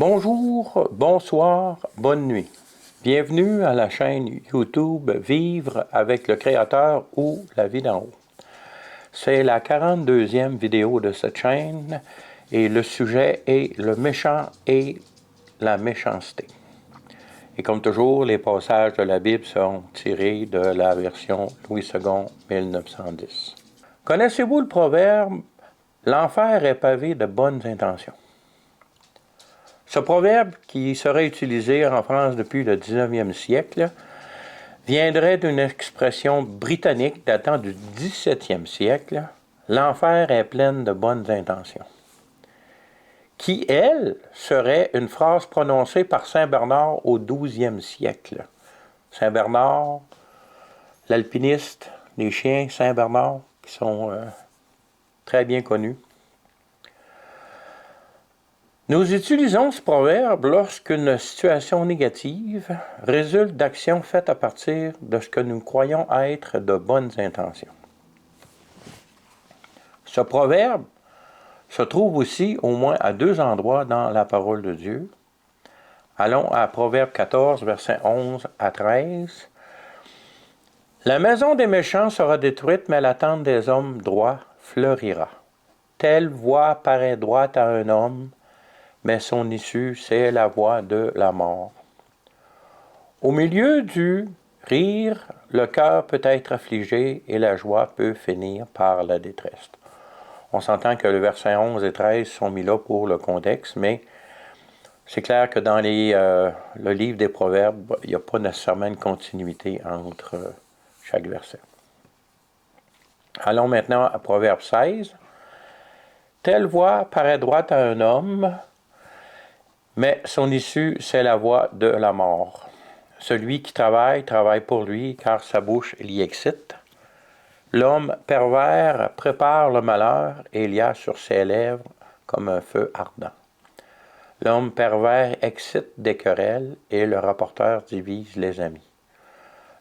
Bonjour, bonsoir, bonne nuit. Bienvenue à la chaîne YouTube Vivre avec le Créateur ou La vie d'en haut. C'est la 42e vidéo de cette chaîne et le sujet est le méchant et la méchanceté. Et comme toujours, les passages de la Bible sont tirés de la version Louis II 1910. Connaissez-vous le proverbe « L'enfer est pavé de bonnes intentions ». Ce proverbe, qui serait utilisé en France depuis le 19e siècle, viendrait d'une expression britannique datant du 17e siècle, « L'enfer est plein de bonnes intentions », qui, elle, serait une phrase prononcée par Saint Bernard au 12e siècle. Saint Bernard, l'alpiniste, les chiens Saint Bernard, qui sont très bien connus. Nous utilisons ce proverbe lorsqu'une situation négative résulte d'actions faites à partir de ce que nous croyons être de bonnes intentions. Ce proverbe se trouve aussi au moins à deux endroits dans la parole de Dieu. Allons à Proverbe 14, versets 11 à 13. « La maison des méchants sera détruite, mais la tente des hommes droits fleurira. Telle voie paraît droite à un homme, mais son issue, c'est la voie de la mort. Au milieu du rire, le cœur peut être affligé et la joie peut finir par la détresse. » On s'entend que le verset 11 et 13 sont mis là pour le contexte, mais c'est clair que dans le livre des Proverbes, il n'y a pas nécessairement une continuité entre chaque verset. Allons maintenant à Proverbe 16. « Telle voie paraît droite à un homme, mais son issue, c'est la voie de la mort. Celui qui travaille pour lui, car sa bouche l'y excite. L'homme pervers prépare le malheur, et il y a sur ses lèvres comme un feu ardent. L'homme pervers excite des querelles, et le rapporteur divise les amis.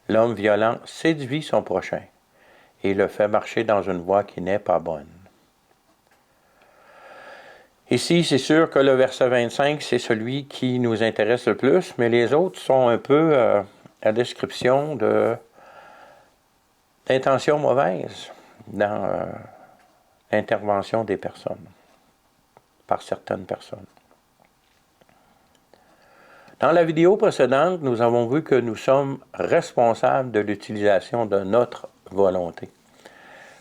L'homme violent séduit son prochain, et le fait marcher dans une voie qui n'est pas bonne. » Ici, c'est sûr que le verset 25, c'est celui qui nous intéresse le plus, mais les autres sont un peu la description d'intentions mauvaises dans l'intervention des personnes, par certaines personnes. Dans la vidéo précédente, nous avons vu que nous sommes responsables de l'utilisation de notre volonté.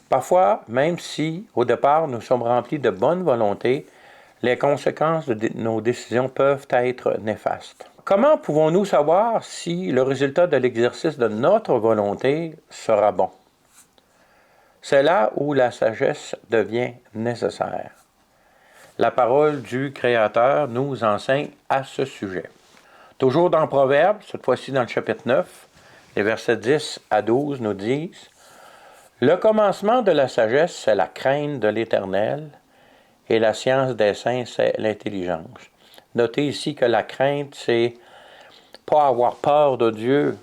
Parfois, même si au départ nous sommes remplis de bonne volonté, les conséquences de nos décisions peuvent être néfastes. Comment pouvons-nous savoir si le résultat de l'exercice de notre volonté sera bon? C'est là où la sagesse devient nécessaire. La parole du Créateur nous enseigne à ce sujet. Toujours dans Proverbes, cette fois-ci dans le chapitre 9, les versets 10 à 12 nous disent « Le commencement de la sagesse, c'est la crainte de l'Éternel, et la science des saints, c'est l'intelligence. » Notez ici que la crainte, c'est pas avoir peur de Dieu,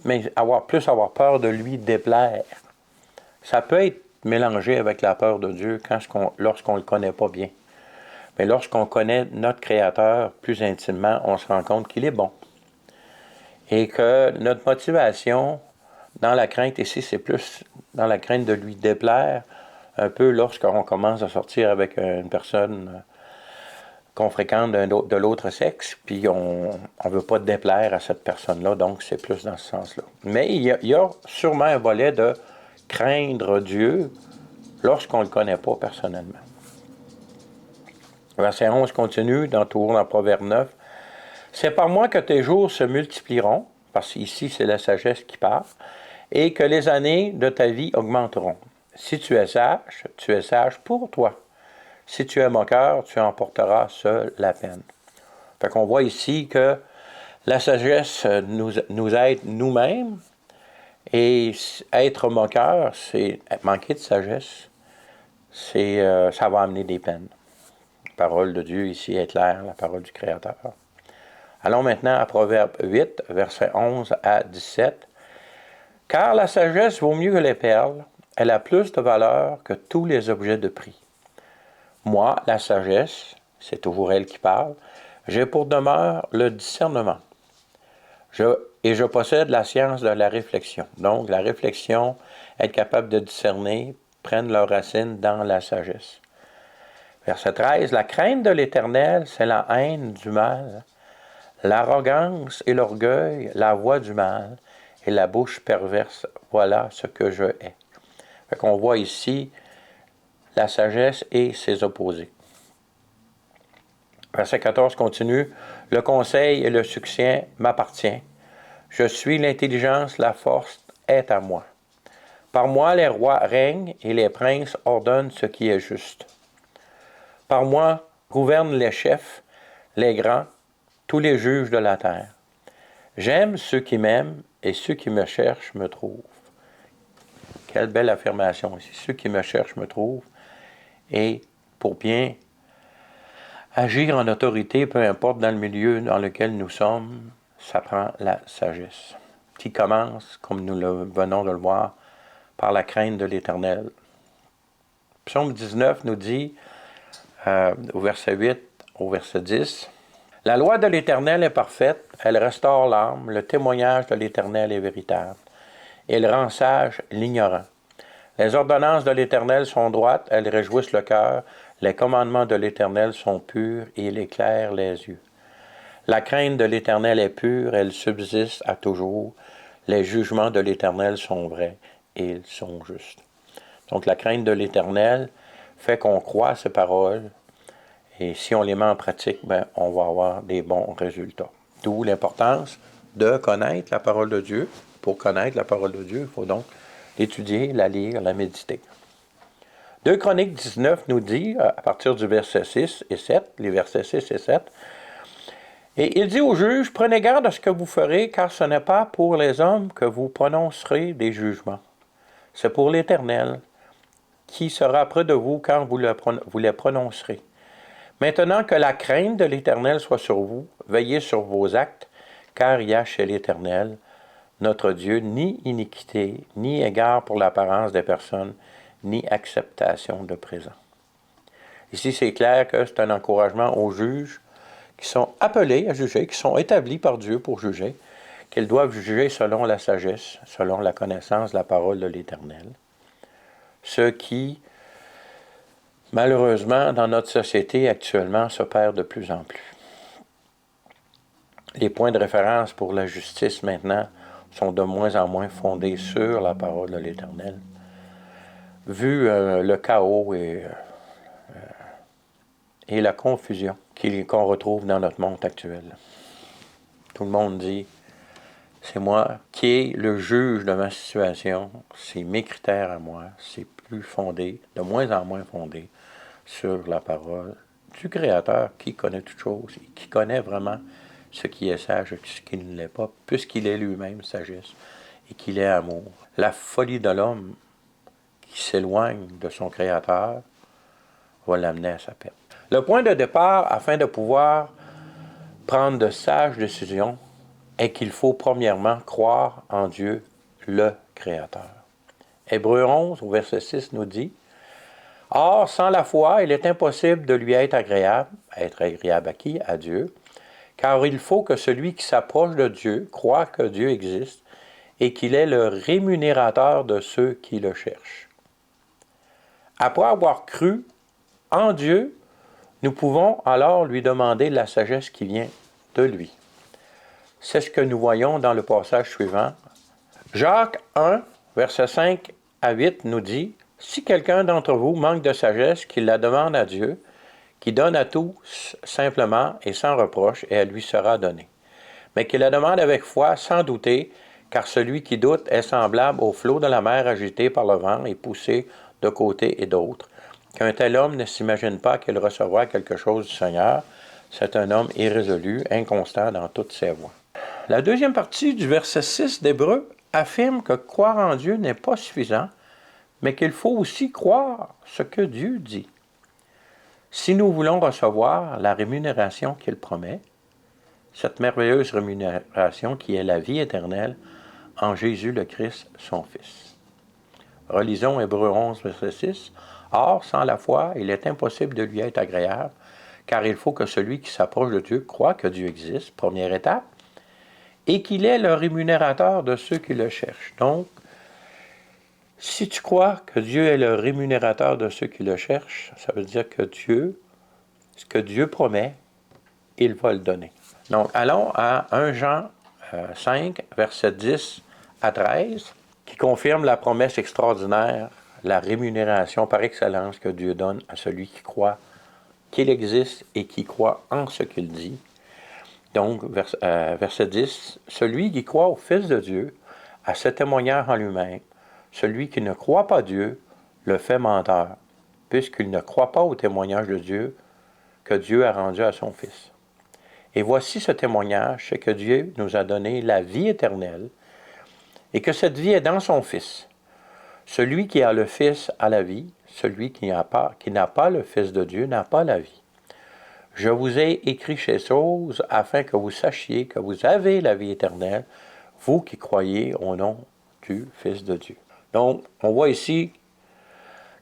mais avoir peur de lui déplaire. Ça peut être mélangé avec la peur de Dieu lorsqu'on ne le connaît pas bien. Mais lorsqu'on connaît notre Créateur plus intimement, on se rend compte qu'il est bon. Et que notre motivation dans la crainte, ici, c'est plus dans la crainte de lui déplaire, un peu lorsqu'on commence à sortir avec une personne qu'on fréquente de l'autre sexe, puis on ne veut pas déplaire à cette personne-là, donc c'est plus dans ce sens-là. Mais il y a sûrement un volet de craindre Dieu lorsqu'on ne le connaît pas personnellement. Verset 11 continue, toujours dans Proverbe 9. « C'est par moi que tes jours se multiplieront, parce qu'ici c'est la sagesse qui parle, et que les années de ta vie augmenteront. Si tu es sage pour toi. Si tu es moqueur, tu emporteras seul la peine. » Fait qu'on voit ici que la sagesse nous aide nous-mêmes, et être moqueur, c'est manquer de sagesse, ça va amener des peines. La parole de Dieu ici est claire, la parole du Créateur. Allons maintenant à Proverbe 8, versets 11 à 17. « Car la sagesse vaut mieux que les perles, elle a plus de valeur que tous les objets de prix. Moi, la sagesse, c'est toujours elle qui parle, j'ai pour demeure le discernement. Et je possède la science de la réflexion. Donc, la réflexion, être capable de discerner, prennent leur racine dans la sagesse. Verset 13, la crainte de l'Éternel, c'est la haine du mal, l'arrogance et l'orgueil, la voix du mal, et la bouche perverse, voilà ce que je hais. Fait qu'on voit ici la sagesse et ses opposés. Verset 14 continue, le conseil et le succès m'appartiennent. Je suis l'intelligence, la force est à moi. Par moi les rois règnent et les princes ordonnent ce qui est juste. Par moi gouvernent les chefs, les grands, tous les juges de la terre. J'aime ceux qui m'aiment et ceux qui me cherchent me trouvent. Quelle belle affirmation ici. Ceux qui me cherchent me trouvent. Et pour bien agir en autorité, peu importe dans le milieu dans lequel nous sommes, ça prend la sagesse, qui commence, comme nous venons de le voir, par la crainte de l'Éternel. Psaume 19 nous dit, au verset 8, au verset 10, « La loi de l'Éternel est parfaite, elle restaure l'âme, le témoignage de l'Éternel est véritable. Il rend sage l'ignorant. Les ordonnances de l'Éternel sont droites, elles réjouissent le cœur, les commandements de l'Éternel sont purs et ils éclairent les yeux. La crainte de l'Éternel est pure, elle subsiste à toujours. Les jugements de l'Éternel sont vrais et ils sont justes. » Donc la crainte de l'Éternel fait qu'on croit à ses paroles et si on les met en pratique, on va avoir des bons résultats. D'où l'importance de connaître la parole de Dieu. Pour connaître la parole de Dieu, il faut donc l'étudier, la lire, la méditer. 2 Chroniques 19 nous dit, à partir du verset 6 et 7, les versets 6 et 7, « Et il dit aux juges, prenez garde à ce que vous ferez, car ce n'est pas pour les hommes que vous prononcerez des jugements. C'est pour l'Éternel, qui sera près de vous quand vous les prononcerez. Maintenant que la crainte de l'Éternel soit sur vous, veillez sur vos actes, car il y a chez l'Éternel, notre Dieu, ni iniquité, ni égard pour l'apparence des personnes, ni acceptation de présent. » Ici, c'est clair que c'est un encouragement aux juges qui sont appelés à juger, qui sont établis par Dieu pour juger, qu'ils doivent juger selon la sagesse, selon la connaissance de la parole de l'Éternel. Ce qui, malheureusement, dans notre société actuellement, se perd de plus en plus. Les points de référence pour la justice maintenant sont de moins en moins fondés sur la parole de l'Éternel. Vu le chaos et la confusion qu'on retrouve dans notre monde actuel. Tout le monde dit, c'est moi qui est le juge de ma situation, c'est mes critères à moi, c'est plus fondé, de moins en moins fondé sur la parole du Créateur qui connaît toutes choses et qui connaît vraiment ce qui est sage et ce qui ne l'est pas, puisqu'il est lui-même sagesse et qu'il est amour. La folie de l'homme qui s'éloigne de son Créateur va l'amener à sa perte. Le point de départ, afin de pouvoir prendre de sages décisions, est qu'il faut premièrement croire en Dieu, le Créateur. Hébreux 11, au verset 6, nous dit, « Or, sans la foi, il est impossible de lui être agréable à qui? À Dieu, car il faut que celui qui s'approche de Dieu croit que Dieu existe et qu'il est le rémunérateur de ceux qui le cherchent. » Après avoir cru en Dieu, nous pouvons alors lui demander la sagesse qui vient de lui. C'est ce que nous voyons dans le passage suivant. Jacques 1, versets 5 à 8 nous dit, « Si quelqu'un d'entre vous manque de sagesse, qu'il la demande à Dieu, qui donne à tous simplement et sans reproche, et elle lui sera donnée. Mais qu'il la demande avec foi, sans douter, car celui qui doute est semblable au flot de la mer agité par le vent et poussé de côté et d'autre. Qu'un tel homme ne s'imagine pas qu'il recevra quelque chose du Seigneur. C'est un homme irrésolu, inconstant dans toutes ses voies. » La deuxième partie du verset 6 d'Hébreux affirme que croire en Dieu n'est pas suffisant, mais qu'il faut aussi croire ce que Dieu dit. Si nous voulons recevoir la rémunération qu'il promet, cette merveilleuse rémunération qui est la vie éternelle en Jésus le Christ, son Fils. Relisons Hébreux 11, verset 6. « Or, sans la foi, il est impossible de lui être agréable, car il faut que celui qui s'approche de Dieu croit que Dieu existe, première étape, et qu'il est le rémunérateur de ceux qui le cherchent. Donc, si tu crois que Dieu est le rémunérateur de ceux qui le cherchent, ça veut dire que ce que Dieu promet, il va le donner. Donc, allons à 1 Jean 5, versets 10 à 13, qui confirme la promesse extraordinaire, la rémunération par excellence que Dieu donne à celui qui croit qu'il existe et qui croit en ce qu'il dit. Donc, verset 10, « Celui qui croit au Fils de Dieu a ce témoignage en lui-même. Celui qui ne croit pas Dieu le fait menteur, puisqu'il ne croit pas au témoignage de Dieu que Dieu a rendu à son Fils. Et voici ce témoignage, c'est que Dieu nous a donné la vie éternelle et que cette vie est dans son Fils. Celui qui a le Fils a la vie, celui qui n'a pas le Fils de Dieu n'a pas la vie. Je vous ai écrit ces choses afin que vous sachiez que vous avez la vie éternelle, vous qui croyez au nom du Fils de Dieu. » Donc, on voit ici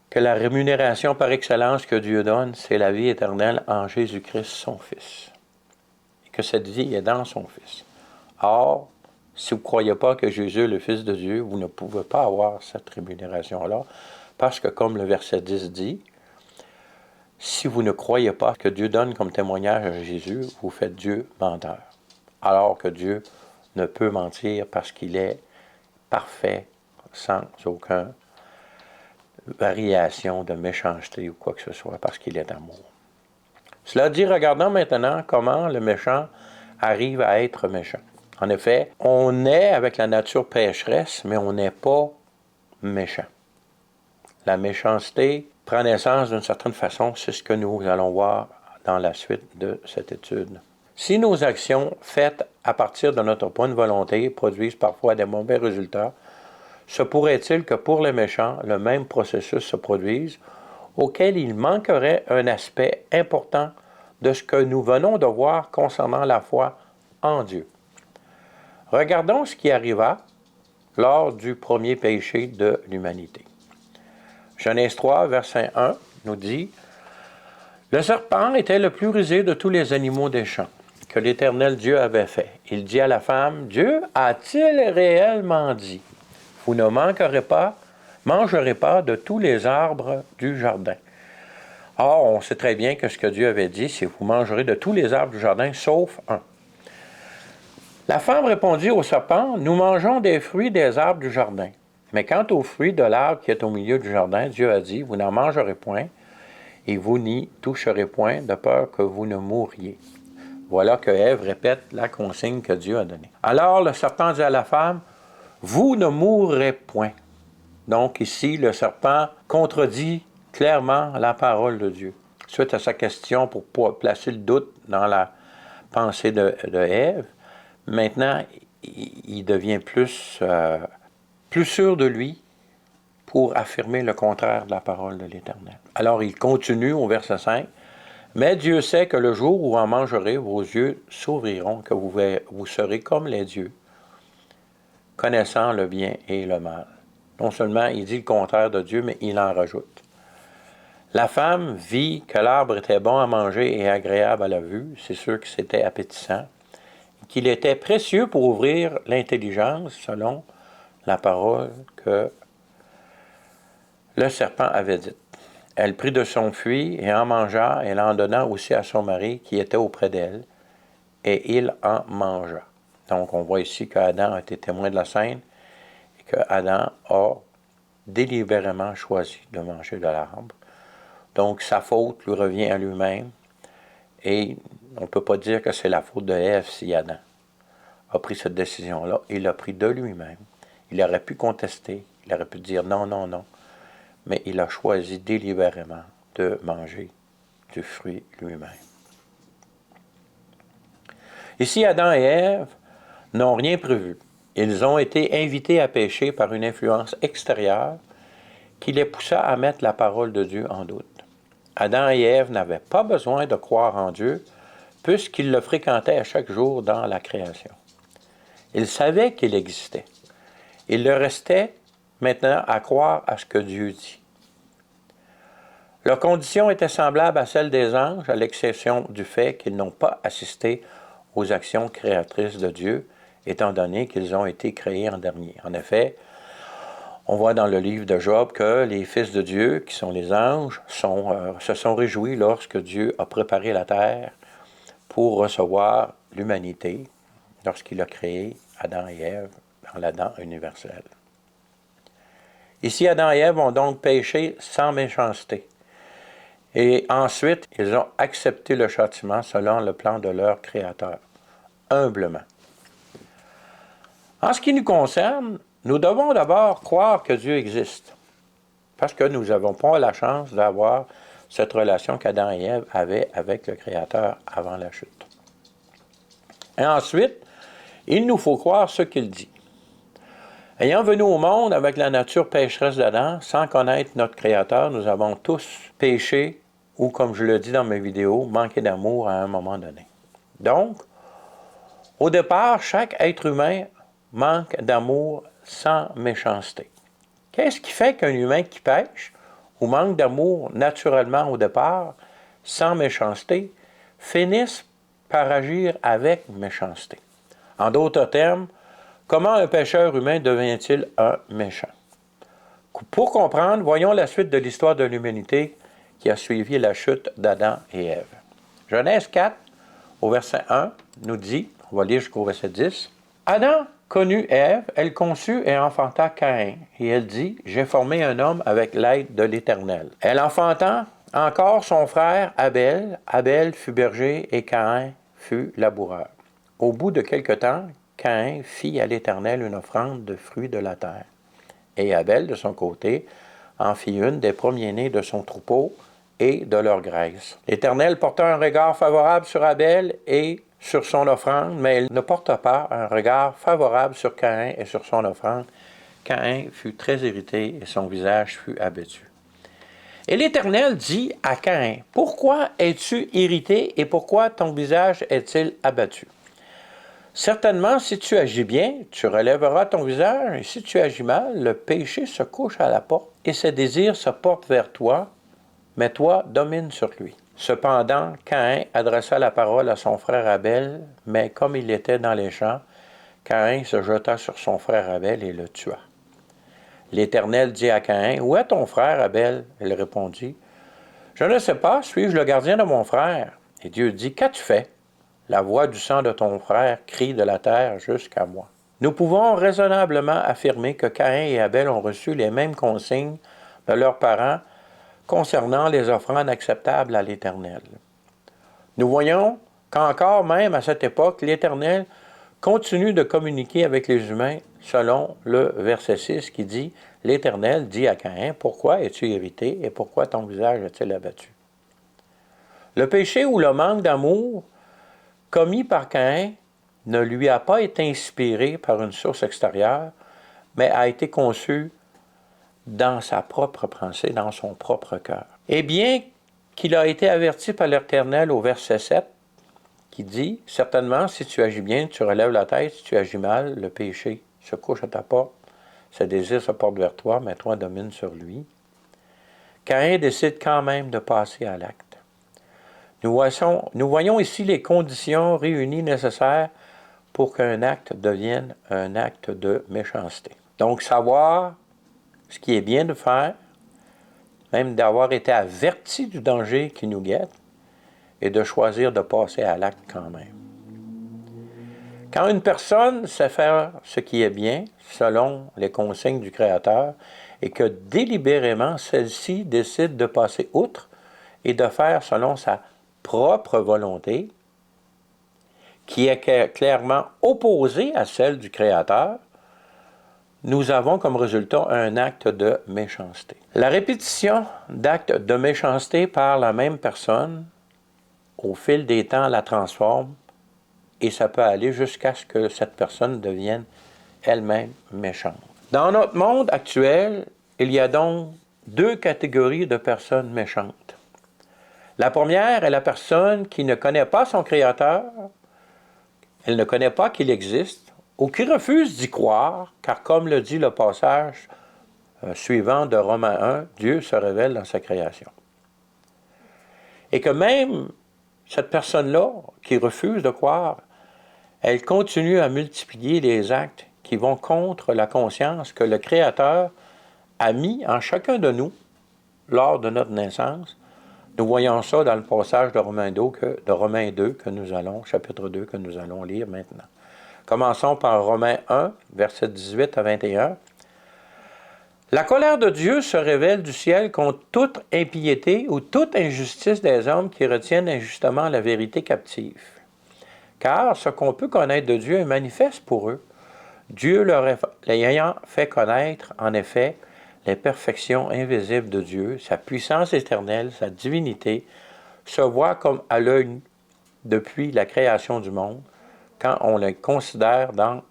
que la rémunération par excellence que Dieu donne, c'est la vie éternelle en Jésus-Christ, son Fils. Et que cette vie est dans son Fils. Or, si vous ne croyez pas que Jésus est le Fils de Dieu, vous ne pouvez pas avoir cette rémunération-là, parce que comme le verset 10 dit, si vous ne croyez pas que Dieu donne comme témoignage à Jésus, vous faites Dieu menteur. Alors que Dieu ne peut mentir parce qu'il est parfait, sans aucune variation de méchanceté ou quoi que ce soit, parce qu'il est amour. Cela dit, regardons maintenant comment le méchant arrive à être méchant. En effet, on est avec la nature pécheresse, mais on n'est pas méchant. La méchanceté prend naissance d'une certaine façon, c'est ce que nous allons voir dans la suite de cette étude. Si nos actions faites à partir de notre bonne volonté produisent parfois des mauvais résultats, se pourrait-il que pour les méchants, le même processus se produise, auquel il manquerait un aspect important de ce que nous venons de voir concernant la foi en Dieu. Regardons ce qui arriva lors du premier péché de l'humanité. Genèse 3, verset 1 nous dit « Le serpent était le plus rusé de tous les animaux des champs que l'Éternel Dieu avait fait. Il dit à la femme, « Dieu a-t-il réellement dit, vous ne mangerez pas de tous les arbres du jardin. » Or, on sait très bien que ce que Dieu avait dit, c'est « Vous mangerez de tous les arbres du jardin, sauf un. » La femme répondit au serpent, « Nous mangeons des fruits des arbres du jardin. Mais quant aux fruits de l'arbre qui est au milieu du jardin, Dieu a dit, « Vous n'en mangerez point, et vous n'y toucherez point, de peur que vous ne mouriez. » Voilà que Ève répète la consigne que Dieu a donnée. Alors le serpent dit à la femme, « Vous ne mourrez point. » Donc ici, le serpent contredit clairement la parole de Dieu. Suite à sa question pour placer le doute dans la pensée de Ève, maintenant, il devient plus sûr de lui pour affirmer le contraire de la parole de l'Éternel. Alors il continue au verset 5, « Mais Dieu sait que le jour où vous en mangerez, vos yeux s'ouvriront, que vous serez comme les dieux, connaissant le bien et le mal. » Non seulement il dit le contraire de Dieu, mais il en rajoute. La femme vit que l'arbre était bon à manger et agréable à la vue, c'est sûr que c'était appétissant, qu'il était précieux pour ouvrir l'intelligence, selon la parole que le serpent avait dite. Elle prit de son fruit et en mangea, et en donna aussi à son mari qui était auprès d'elle, et il en mangea. Donc on voit ici qu'Adam a été témoin de la scène, et qu'Adam a délibérément choisi de manger de l'arbre. Donc sa faute lui revient à lui-même, et on ne peut pas dire que c'est la faute de Ève si Adam a pris cette décision-là. Il l'a pris de lui-même. Il aurait pu contester, il aurait pu dire non, non, non, mais il a choisi délibérément de manger du fruit lui-même. Ici, Adam et Ève n'ont rien prévu. Ils ont été invités à pécher par une influence extérieure qui les poussa à mettre la parole de Dieu en doute. Adam et Ève n'avaient pas besoin de croire en Dieu puisqu'ils le fréquentaient à chaque jour dans la création. Ils savaient qu'il existait. Il leur restait maintenant à croire à ce que Dieu dit. Leur condition était semblable à celle des anges, à l'exception du fait qu'ils n'ont pas assisté aux actions créatrices de Dieu, étant donné qu'ils ont été créés en dernier. En effet, on voit dans le livre de Job que les fils de Dieu, qui sont les anges, se sont réjouis lorsque Dieu a préparé la terre pour recevoir l'humanité, lorsqu'il a créé Adam et Ève dans l'Adam universel. Ici, Adam et Ève ont donc péché sans méchanceté. Et ensuite, ils ont accepté le châtiment selon le plan de leur Créateur, humblement. En ce qui nous concerne, nous devons d'abord croire que Dieu existe, parce que nous n'avons pas la chance d'avoir cette relation qu'Adam et Ève avaient avec le Créateur avant la chute. Et ensuite, il nous faut croire ce qu'il dit. Ayant venu au monde avec la nature pécheresse d'Adam, sans connaître notre Créateur, nous avons tous péché ou, comme je le dis dans mes vidéos, manqué d'amour à un moment donné. Donc, au départ, chaque être humain manque d'amour sans méchanceté. Qu'est-ce qui fait qu'un humain qui pêche ou manque d'amour naturellement au départ, sans méchanceté, finisse par agir avec méchanceté? En d'autres termes, comment un pécheur humain devient-il un méchant? Pour comprendre, voyons la suite de l'histoire de l'humanité qui a suivi la chute d'Adam et Ève. Genèse 4, au verset 1, nous dit, on va lire jusqu'au verset 10, « Adam connut Ève, elle conçut et enfanta Caïn, et elle dit, « J'ai formé un homme avec l'aide de l'Éternel. » Elle enfanta encore son frère Abel. Abel fut berger et Caïn fut laboureur. Au bout de quelque temps, Caïn fit à l'Éternel une offrande de fruits de la terre. Et Abel, de son côté, en fit une des premiers-nés de son troupeau et de leur graisse. L'Éternel porta un regard favorable sur Abel et sur son offrande, mais il ne porta pas un regard favorable sur Caïn et sur son offrande. Caïn fut très irrité et son visage fut abattu. Et l'Éternel dit à Caïn, « Pourquoi es-tu irrité et pourquoi ton visage est-il abattu? Certainement, si tu agis bien, tu relèveras ton visage, et si tu agis mal, le péché se couche à la porte, et ses désirs se portent vers toi, mais toi domine sur lui. » Cependant, Caïn adressa la parole à son frère Abel, mais comme il était dans les champs, Caïn se jeta sur son frère Abel et le tua. L'Éternel dit à Caïn, « Où est ton frère Abel? » Il répondit, « Je ne sais pas, suis-je le gardien de mon frère? » Et Dieu dit, « Qu'as-tu fait? La voix du sang de ton frère crie de la terre jusqu'à moi. » Nous pouvons raisonnablement affirmer que Caïn et Abel ont reçu les mêmes consignes de leurs parents concernant les offrandes acceptables à l'Éternel. Nous voyons qu'encore même à cette époque, l'Éternel continue de communiquer avec les humains selon le verset 6 qui dit « L'Éternel dit à Caïn, « Pourquoi es-tu irrité et pourquoi ton visage est-il abattu? » Le péché ou le manque d'amour commis par Caïn ne lui a pas été inspiré par une source extérieure, mais a été conçu dans sa propre pensée, dans son propre cœur. Et bien qu'il a été averti par l'Éternel au verset 7, qui dit « Certainement, si tu agis bien, tu relèves la tête, si tu agis mal, le péché se couche à ta porte, ses désirs se portent vers toi, mais toi domine sur lui. » Caïn décide quand même de passer à l'acte. Nous voyons ici les conditions réunies nécessaires pour qu'un acte devienne un acte de méchanceté. Donc, savoir ce qui est bien de faire, même d'avoir été averti du danger qui nous guette, et de choisir de passer à l'acte quand même. Quand une personne sait faire ce qui est bien, selon les consignes du Créateur, et que délibérément celle-ci décide de passer outre et de faire selon sa propre volonté, qui est clairement opposée à celle du Créateur, nous avons comme résultat un acte de méchanceté. La répétition d'actes de méchanceté par la même personne, au fil des temps, la transforme et ça peut aller jusqu'à ce que cette personne devienne elle-même méchante. Dans notre monde actuel, il y a donc deux catégories de personnes méchantes. La première est la personne qui ne connaît pas son Créateur, elle ne connaît pas qu'il existe, ou qui refuse d'y croire, car comme le dit le passage suivant de Romains 1, Dieu se révèle dans sa création. Et que même cette personne-là, qui refuse de croire, elle continue à multiplier les actes qui vont contre la conscience que le Créateur a mis en chacun de nous lors de notre naissance. Nous voyons ça dans le passage de Romains 2 que nous allons, chapitre 2, que nous allons lire maintenant. Commençons par Romains 1, versets 18 à 21. La colère de Dieu se révèle du ciel contre toute impiété ou toute injustice des hommes qui retiennent injustement la vérité captive. Car ce qu'on peut connaître de Dieu est manifeste pour eux. Dieu leur ayant fait connaître, en effet, les perfections invisibles de Dieu, sa puissance éternelle, sa divinité, se voient comme à l'œil depuis la création du monde, quand on les considère dans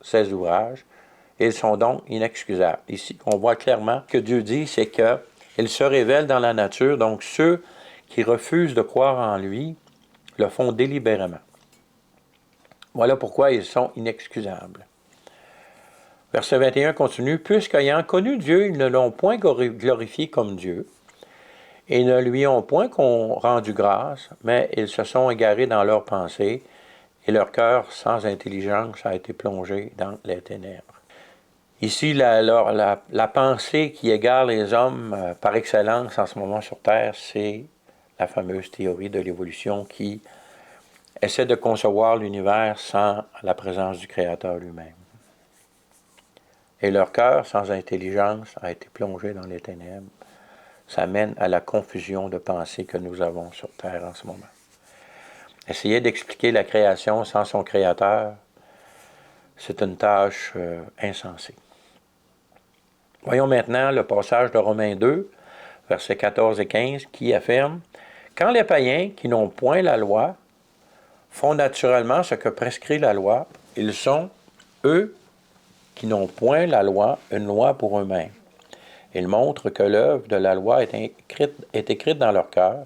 ses ouvrages. Ils sont donc inexcusables. Ici, on voit clairement que Dieu dit, c'est qu'il se révèle dans la nature, donc ceux qui refusent de croire en lui le font délibérément. Voilà pourquoi ils sont inexcusables. Verset 21 continue, « Puisqu'ayant connu Dieu, ils ne l'ont point glorifié comme Dieu, et ne lui ont point rendu grâce, mais ils se sont égarés dans leurs pensées, et leur cœur sans intelligence a été plongé dans les ténèbres. » Ici, la pensée qui égare les hommes par excellence en ce moment sur Terre, c'est la fameuse théorie de l'évolution qui essaie de concevoir l'univers sans la présence du Créateur lui-même. Et leur cœur, sans intelligence, a été plongé dans les ténèbres. Ça mène à la confusion de pensée que nous avons sur Terre en ce moment. Essayer d'expliquer la création sans son Créateur, c'est une tâche insensée. Voyons maintenant le passage de Romains 2, versets 14 et 15, qui affirme « Quand les païens, qui n'ont point la loi, font naturellement ce que prescrit la loi, ils sont, eux, qui n'ont point la loi, une loi pour eux-mêmes. Ils montrent que l'œuvre de la loi est écrite dans leur cœur,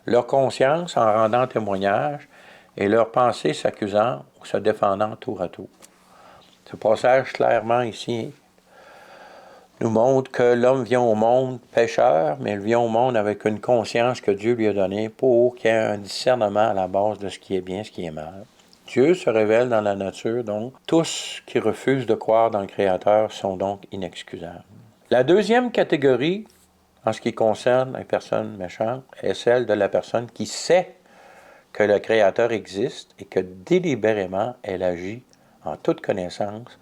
leur conscience en rendant témoignage et leur pensée s'accusant ou se défendant tour à tour. » Ce passage clairement ici nous montre que l'homme vient au monde pécheur, mais il vient au monde avec une conscience que Dieu lui a donnée pour qu'il y ait un discernement à la base de ce qui est bien, ce qui est mal. Dieu se révèle dans la nature, donc tous qui refusent de croire dans le Créateur sont donc inexcusables. La deuxième catégorie, en ce qui concerne les personnes méchantes, est celle de la personne qui sait que le Créateur existe et que délibérément elle agit en toute connaissance,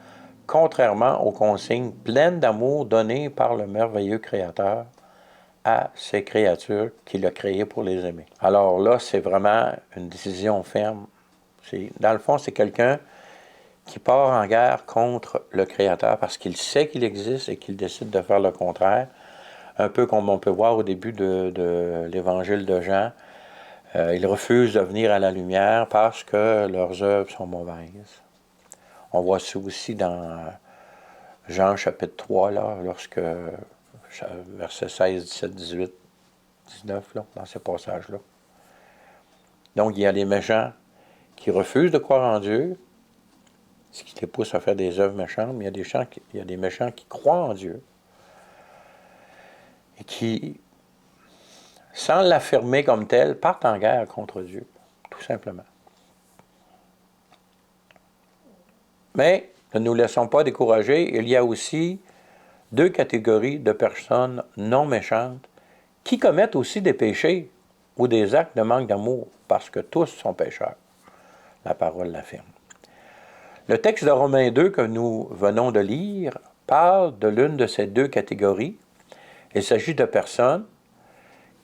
contrairement aux consignes pleines d'amour données par le merveilleux Créateur à ces créatures qu'il a créées pour les aimer. Alors là, c'est vraiment une décision ferme. Dans le fond, c'est quelqu'un qui part en guerre contre le Créateur parce qu'il sait qu'il existe et qu'il décide de faire le contraire. Un peu comme on peut voir au début de l'Évangile de Jean. Ils refusent de venir à la lumière parce que leurs œuvres sont mauvaises. On voit ça aussi dans Jean chapitre 3, là, versets 16, 17, 18, 19, là, dans ces passages-là. Donc, il y a des méchants qui refusent de croire en Dieu, ce qui les pousse à faire des œuvres méchantes, mais il y a des méchants qui croient en Dieu et qui, sans l'affirmer comme tel, partent en guerre contre Dieu, tout simplement. Mais ne nous laissons pas décourager, il y a aussi deux catégories de personnes non méchantes qui commettent aussi des péchés ou des actes de manque d'amour, parce que tous sont pécheurs. La parole l'affirme. Le texte de Romains 2 que nous venons de lire parle de l'une de ces deux catégories. Il s'agit de personnes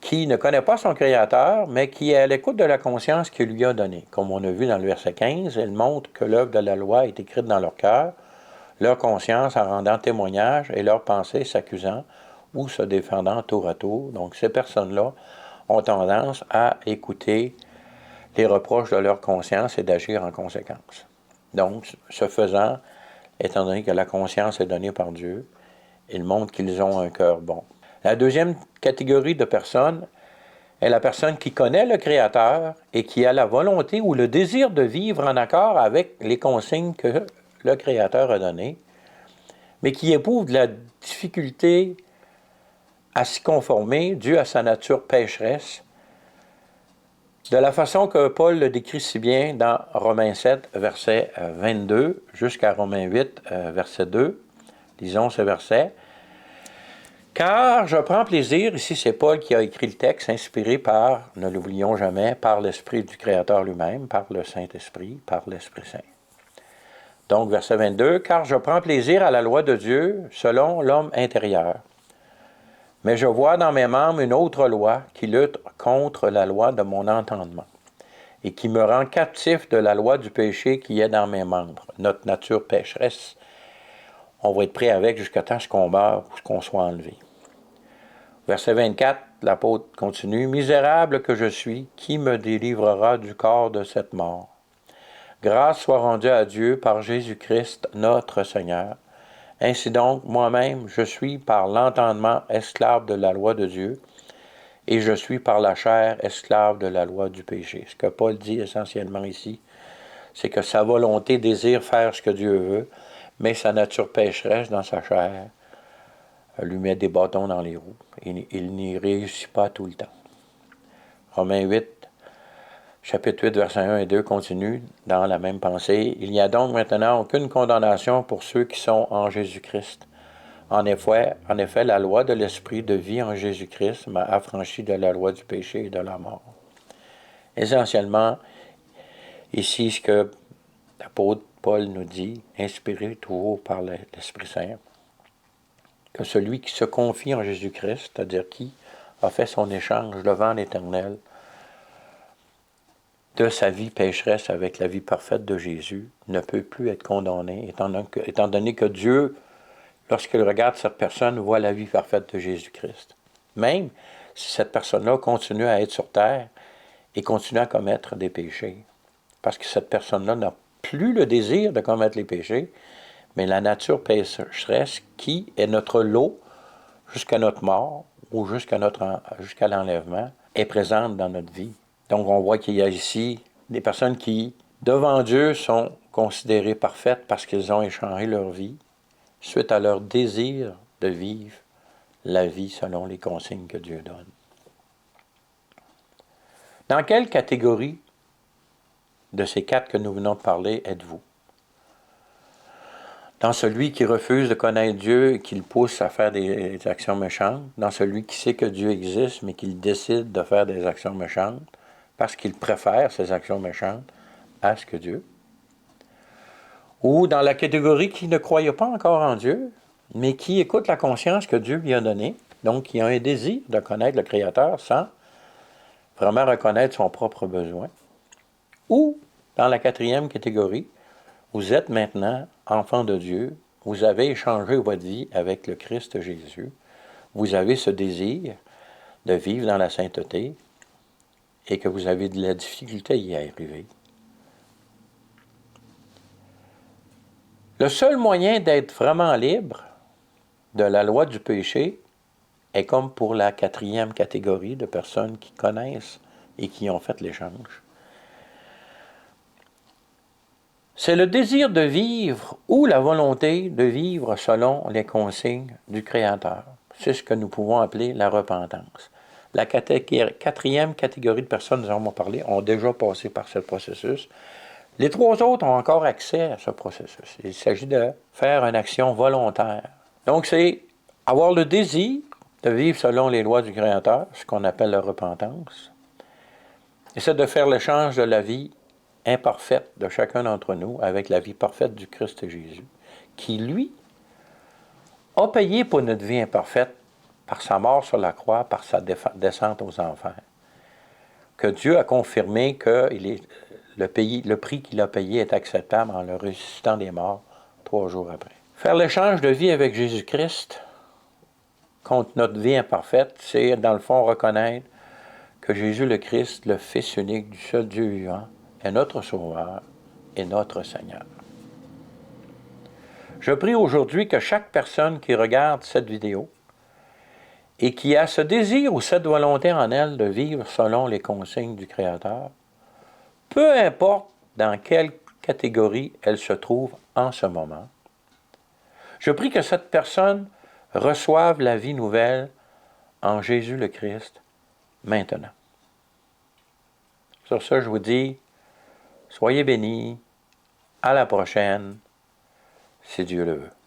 qui ne connaissent pas son Créateur, mais qui est à l'écoute de la conscience qu'il lui a donnée. Comme on a vu dans le verset 15, elle montre que l'œuvre de la loi est écrite dans leur cœur, leur conscience en rendant témoignage et leurs pensées s'accusant ou se défendant tour à tour. Donc ces personnes-là ont tendance à écouter les reproches de leur conscience et d'agir en conséquence. Donc, ce faisant, étant donné que la conscience est donnée par Dieu, ils montrent qu'ils ont un cœur bon. La deuxième catégorie de personnes est la personne qui connaît le Créateur et qui a la volonté ou le désir de vivre en accord avec les consignes que le Créateur a données, mais qui éprouve de la difficulté à s'y conformer dû à sa nature pécheresse De la façon que Paul le décrit si bien dans Romains 7, verset 22, jusqu'à Romains 8, verset 2. Lisons ce verset. « Car je prends plaisir, ici c'est Paul qui a écrit le texte, inspiré par, ne l'oublions jamais, par l'Esprit du Créateur lui-même, par le Saint-Esprit, par l'Esprit Saint. Donc, verset 22, « Car je prends plaisir à la loi de Dieu selon l'homme intérieur. Mais je vois dans mes membres une autre loi qui lutte contre la loi de mon entendement et qui me rend captif de la loi du péché qui est dans mes membres. » Notre nature pécheresse, on va être prêt avec jusqu'à temps qu'on meure ou qu'on soit enlevé. Verset 24, l'apôtre continue. « Misérable que je suis, qui me délivrera du corps de cette mort? Grâce soit rendue à Dieu par Jésus-Christ, notre Seigneur. Ainsi donc, moi-même, je suis par l'entendement esclave de la loi de Dieu, et je suis par la chair esclave de la loi du péché. » Ce que Paul dit essentiellement ici, c'est que sa volonté désire faire ce que Dieu veut, mais sa nature pécheresse dans sa chair lui met des bâtons dans les roues. Il n'y réussit pas tout le temps. Romains 8, chapitre 8, versets 1 et 2 continue dans la même pensée. « Il n'y a donc maintenant aucune condamnation pour ceux qui sont en Jésus-Christ. En effet, la loi de l'esprit de vie en Jésus-Christ m'a affranchi de la loi du péché et de la mort. » Essentiellement, ici, ce que l'apôtre Paul nous dit, inspiré toujours par l'Esprit Saint, que celui qui se confie en Jésus-Christ, c'est-à-dire qui a fait son échange devant l'Éternel de sa vie pécheresse avec la vie parfaite de Jésus, ne peut plus être condamné, étant donné que Dieu, lorsqu'il regarde cette personne, voit la vie parfaite de Jésus-Christ. Même si cette personne-là continue à être sur terre et continue à commettre des péchés. Parce que cette personne-là n'a plus le désir de commettre les péchés, mais la nature pécheresse qui est notre lot jusqu'à notre mort ou jusqu'à l'enlèvement est présente dans notre vie. Donc on voit qu'il y a ici des personnes qui, devant Dieu, sont considérées parfaites parce qu'ils ont échangé leur vie suite à leur désir de vivre la vie selon les consignes que Dieu donne. Dans quelle catégorie de ces quatre que nous venons de parler êtes-vous? Dans celui qui refuse de connaître Dieu et qui le pousse à faire des actions méchantes, dans celui qui sait que Dieu existe mais qui décide de faire des actions méchantes parce qu'il préfère ces actions méchantes à ce que Dieu, ou dans la catégorie qui ne croyait pas encore en Dieu, mais qui écoute la conscience que Dieu lui a donnée, donc qui a un désir de connaître le Créateur sans vraiment reconnaître son propre besoin, ou dans la quatrième catégorie, vous êtes maintenant enfant de Dieu, vous avez échangé votre vie avec le Christ Jésus, vous avez ce désir de vivre dans la sainteté et que vous avez de la difficulté à y arriver. Le seul moyen d'être vraiment libre de la loi du péché est comme pour la quatrième catégorie de personnes qui connaissent et qui ont fait l'échange. C'est le désir de vivre ou la volonté de vivre selon les consignes du Créateur. C'est ce que nous pouvons appeler la repentance. La quatrième catégorie de personnes, nous en avons parlé, ont déjà passé par ce processus. Les trois autres ont encore accès à ce processus. Il s'agit de faire une action volontaire. Donc, c'est avoir le désir de vivre selon les lois du Créateur, ce qu'on appelle la repentance. Et c'est de faire l'échange de la vie imparfaite de chacun d'entre nous avec la vie parfaite du Christ Jésus, qui, lui, a payé pour notre vie imparfaite par sa mort sur la croix, par sa descente aux enfers. Que Dieu a confirmé que le prix qu'il a payé est acceptable en le ressuscitant des morts 3 jours après. Faire l'échange de vie avec Jésus-Christ contre notre vie imparfaite, c'est dans le fond reconnaître que Jésus le Christ, le Fils unique du seul Dieu vivant, est notre Sauveur et notre Seigneur. Je prie aujourd'hui que chaque personne qui regarde cette vidéo et qui a ce désir ou cette volonté en elle de vivre selon les consignes du Créateur, peu importe dans quelle catégorie elle se trouve en ce moment, je prie que cette personne reçoive la vie nouvelle en Jésus le Christ maintenant. Sur ce, je vous dis, soyez bénis. À la prochaine, si Dieu le veut.